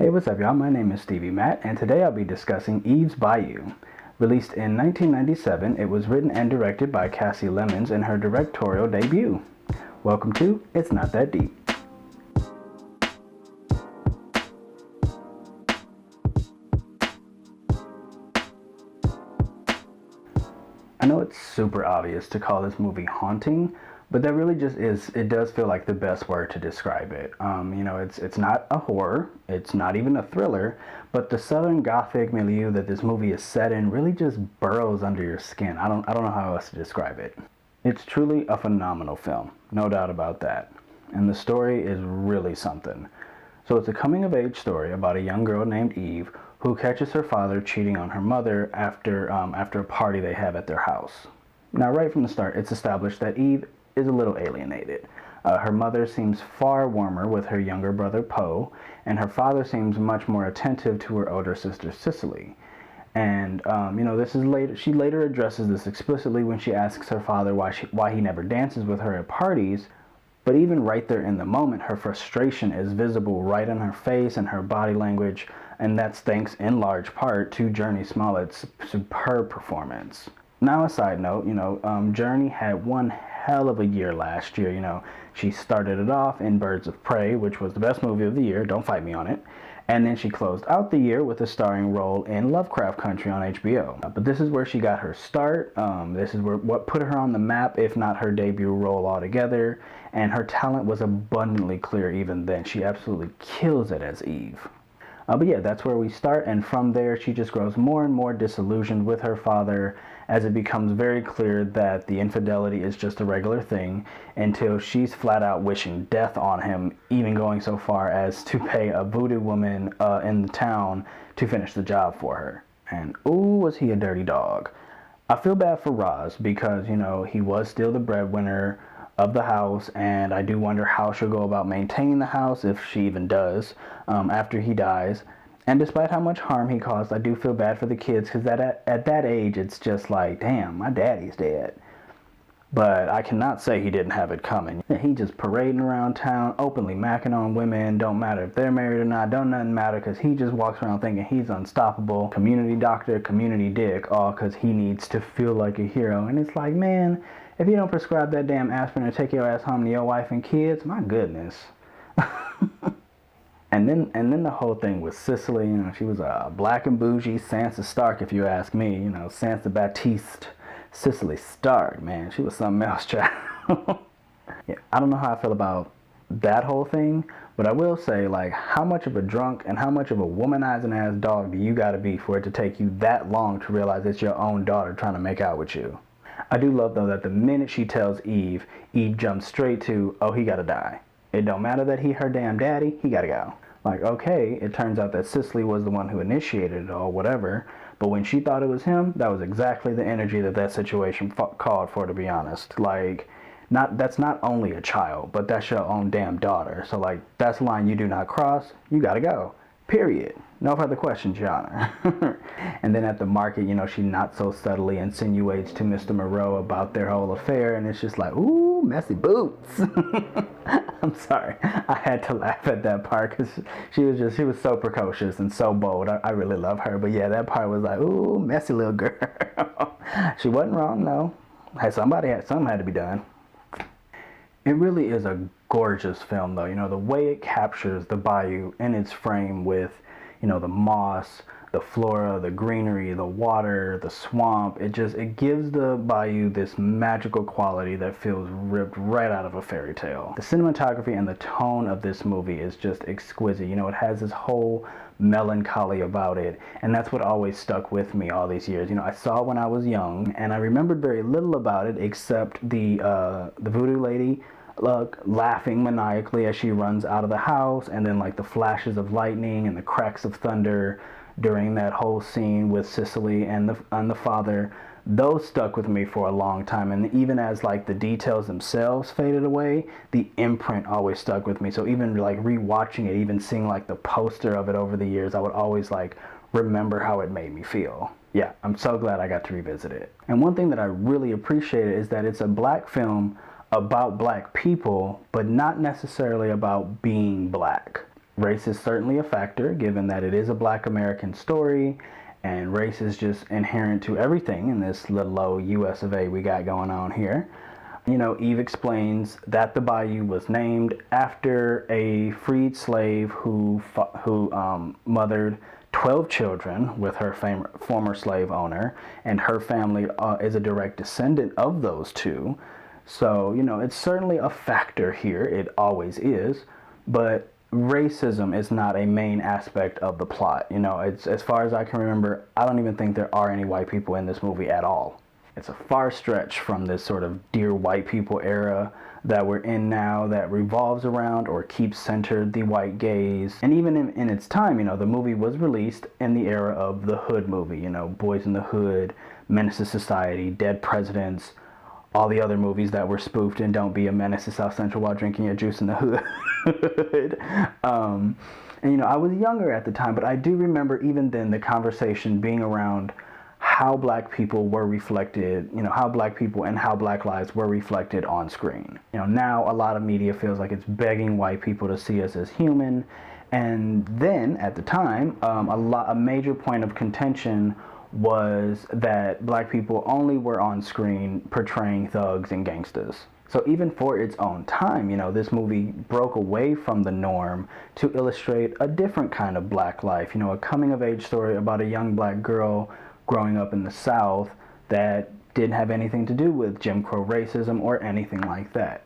Hey, what's up, y'all? My name is Stevie Matt, and today I'll be discussing Eve's Bayou. Released in 1997, it was written and directed by Cassie Lemons in her directorial debut. Welcome to It's Not That Deep. I know it's super obvious to call this movie haunting, but that really just is, it does feel like the best word to describe it. It's not a horror, it's not even a thriller, but the Southern Gothic milieu that this movie is set in really just burrows under your skin. I don't know how else to describe it. It's truly a phenomenal film, no doubt about that. And the story is really something. So it's a coming-of-age story about a young girl named Eve who catches her father cheating on her mother after a party they have at their house. Now, right from the start, it's established that Eve is a little alienated. Her mother seems far warmer with her younger brother Poe, and her father seems much more attentive to her older sister Cicely. And this is later. She later addresses this explicitly when she asks her father why he never dances with her at parties. But even right there in the moment, her frustration is visible right on her face and her body language, and that's thanks in large part to Jurnee Smollett's superb performance. Now, a side note, Jurnee had one hell of a year last year. She started it off in Birds of Prey, which was the best movie of the year. Don't fight me on it. And then she closed out the year with a starring role in Lovecraft Country on HBO. But this is where she got her start. This is what put her on the map, if not her debut role altogether. And her talent was abundantly clear even then. She absolutely kills it as Eve. But yeah, that's where we start, and from there she just grows more and more disillusioned with her father as it becomes very clear that the infidelity is just a regular thing, until she's flat out wishing death on him, even going so far as to pay a voodoo woman in the town to finish the job for her. And ooh, was he a dirty dog. I feel bad for Roz because, he was still the breadwinner of the house, and I do wonder how she'll go about maintaining the house, if she even does, after he dies. And despite how much harm he caused, I do feel bad for the kids, because at that age, it's just like, damn, my daddy's dead. But I cannot say he didn't have it coming. He just parading around town, openly macking on women. Don't matter if they're married or not, don't nothing matter, because he just walks around thinking he's unstoppable. Community doctor, community dick, all because he needs to feel like a hero. And it's like, man, if you don't prescribe that damn aspirin and take your ass home to your wife and kids, my goodness. And then the whole thing with Cicely, she was a black and bougie Sansa Stark, if you ask me. Sansa Baptiste, Cicely Stark, man, she was something else, child. Yeah, I don't know how I feel about that whole thing, but I will say, like, how much of a drunk and how much of a womanizing ass dog do you gotta be for it to take you that long to realize it's your own daughter trying to make out with you? I do love, though, that the minute she tells Eve jumps straight to, oh, he gotta die. It don't matter that he her damn daddy, he gotta go. Like, okay, it turns out that Cicely was the one who initiated it all, whatever, but when she thought it was him, that was exactly the energy that situation called for, to be honest. Like, that's not only a child, but that's your own damn daughter. So, like, that's a line you do not cross, you gotta go. Period. No further questions, Your Honor. And then at the market, she not so subtly insinuates to Mr. Moreau about their whole affair, and it's just like, ooh, messy boots. I'm sorry. I had to laugh at that part because she was so precocious and so bold. I really love her. But yeah, that part was like, ooh, messy little girl. She wasn't wrong, no. Something had to be done. It really is a gorgeous film, though. The way it captures the bayou in its frame with, the moss, the flora, the greenery, the water, the swamp. It gives the bayou this magical quality that feels ripped right out of a fairy tale. The cinematography and the tone of this movie is just exquisite. It has this whole melancholy about it, and that's what always stuck with me all these years. I saw it when I was young, and I remembered very little about it except the voodoo lady laughing maniacally as she runs out of the house, and then like the flashes of lightning and the cracks of thunder during that whole scene with Cicely and the father. Those stuck with me for a long time, and even as like the details themselves faded away, the imprint always stuck with me. So even like rewatching it, even seeing like the poster of it over the years, I would always like remember how it made me feel. Yeah, I'm so glad I got to revisit it. And one thing that I really appreciated is that it's a black film about black people, but not necessarily about being black. Race is certainly a factor, given that it is a Black American story, and race is just inherent to everything in this little old US of A we got going on here. You know, Eve explains that the Bayou was named after a freed slave who mothered 12 children with her former slave owner, and her family is a direct descendant of those two. So, you know, it's certainly a factor here. It always is. But racism is not a main aspect of the plot. You know, it's, as far as I can remember, I don't even think there are any white people in this movie at all. It's a far stretch from this sort of dear white people era that we're in now, that revolves around or keeps centered the white gaze. And even in its time, you know, the movie was released in the era of the hood movie, you know, Boys in the Hood, Menace to Society, Dead Presidents, all the other movies that were spoofed in Don't Be a Menace to South Central while drinking your juice in the hood. And, you know, I was younger at the time, but I do remember even then the conversation being around how Black people were reflected, you know, how Black people and how Black lives were reflected on screen. You know, now a lot of media feels like it's begging white people to see us as human. And then at the time, a major point of contention was that Black people only were on screen portraying thugs and gangsters. So even for its own time, you know, this movie broke away from the norm to illustrate a different kind of Black life, you know, a coming of age story about a young Black girl growing up in the South that didn't have anything to do with Jim Crow racism or anything like that.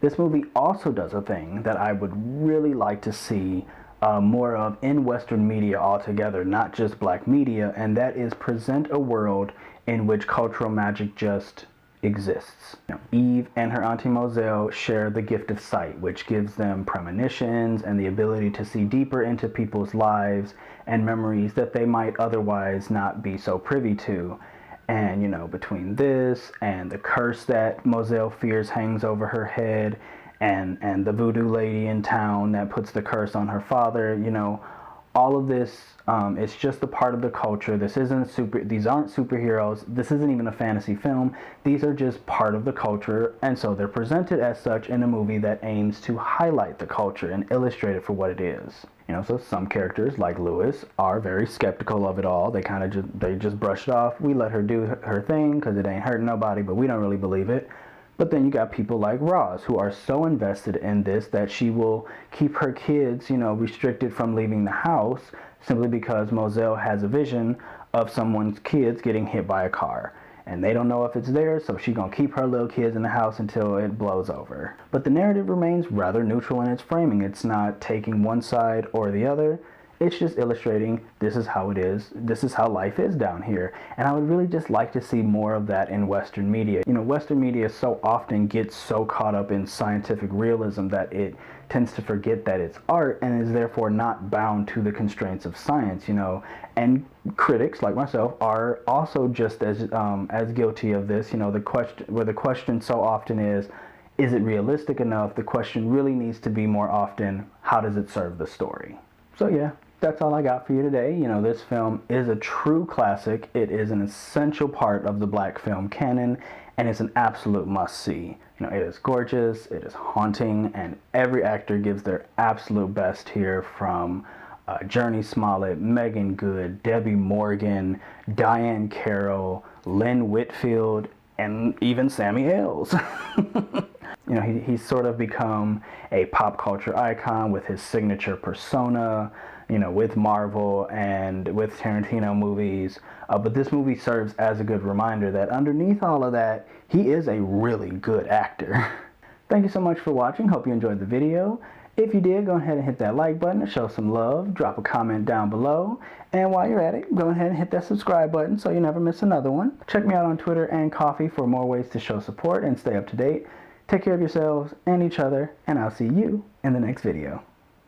This movie also does a thing that I would really like to see more of in Western media altogether, not just Black media, and that is present a world in which cultural magic just exists. You know, Eve and her auntie Moselle share the gift of sight, which gives them premonitions and the ability to see deeper into people's lives and memories that they might otherwise not be so privy to. And, you know, between this and the curse that Moselle fears hangs over her head, and the voodoo lady in town that puts the curse on her father, you know, all of this, it's just a part of the culture. These aren't superheroes. This isn't even a fantasy film. These are just part of the culture, and so they're presented as such in a movie that aims to highlight the culture and illustrate it for what it is. You know, so some characters like Lewis are very skeptical of it all. They kind of just brush it off. We let her do her thing because it ain't hurting nobody, but we don't really believe it. But then you got people like Roz who are so invested in this that she will keep her kids, you know, restricted from leaving the house simply because Moselle has a vision of someone's kids getting hit by a car. And they don't know if it's theirs, so she's gonna keep her little kids in the house until it blows over. But the narrative remains rather neutral in its framing. It's not taking one side or the other. It's just illustrating this is how it is, this is how life is down here. And I would really just like to see more of that in Western media. You know, Western media so often gets so caught up in scientific realism that it tends to forget that it's art and is therefore not bound to the constraints of science, you know. And critics like myself are also just as guilty of this. You know, the question so often is it realistic enough? The question really needs to be more often, how does it serve the story? So yeah, that's all I got for you today. You know, this film is a true classic. It is an essential part of the Black film canon, and it's an absolute must-see. You know, it is gorgeous, it is haunting, and every actor gives their absolute best here, from Journey Smollett, Megan Good, Debbie Morgan, Diane Carroll, Lynn Whitfield, and even Sammy Ailes. You know, he's sort of become a pop culture icon with his signature persona, you know, with Marvel and with Tarantino movies. But this movie serves as a good reminder that underneath all of that, he is a really good actor. Thank you so much for watching. Hope you enjoyed the video. If you did, go ahead and hit that like button to show some love. Drop a comment down below. And while you're at it, go ahead and hit that subscribe button so you never miss another one. Check me out on Twitter and Coffee for more ways to show support and stay up to date. Take care of yourselves and each other, and I'll see you in the next video.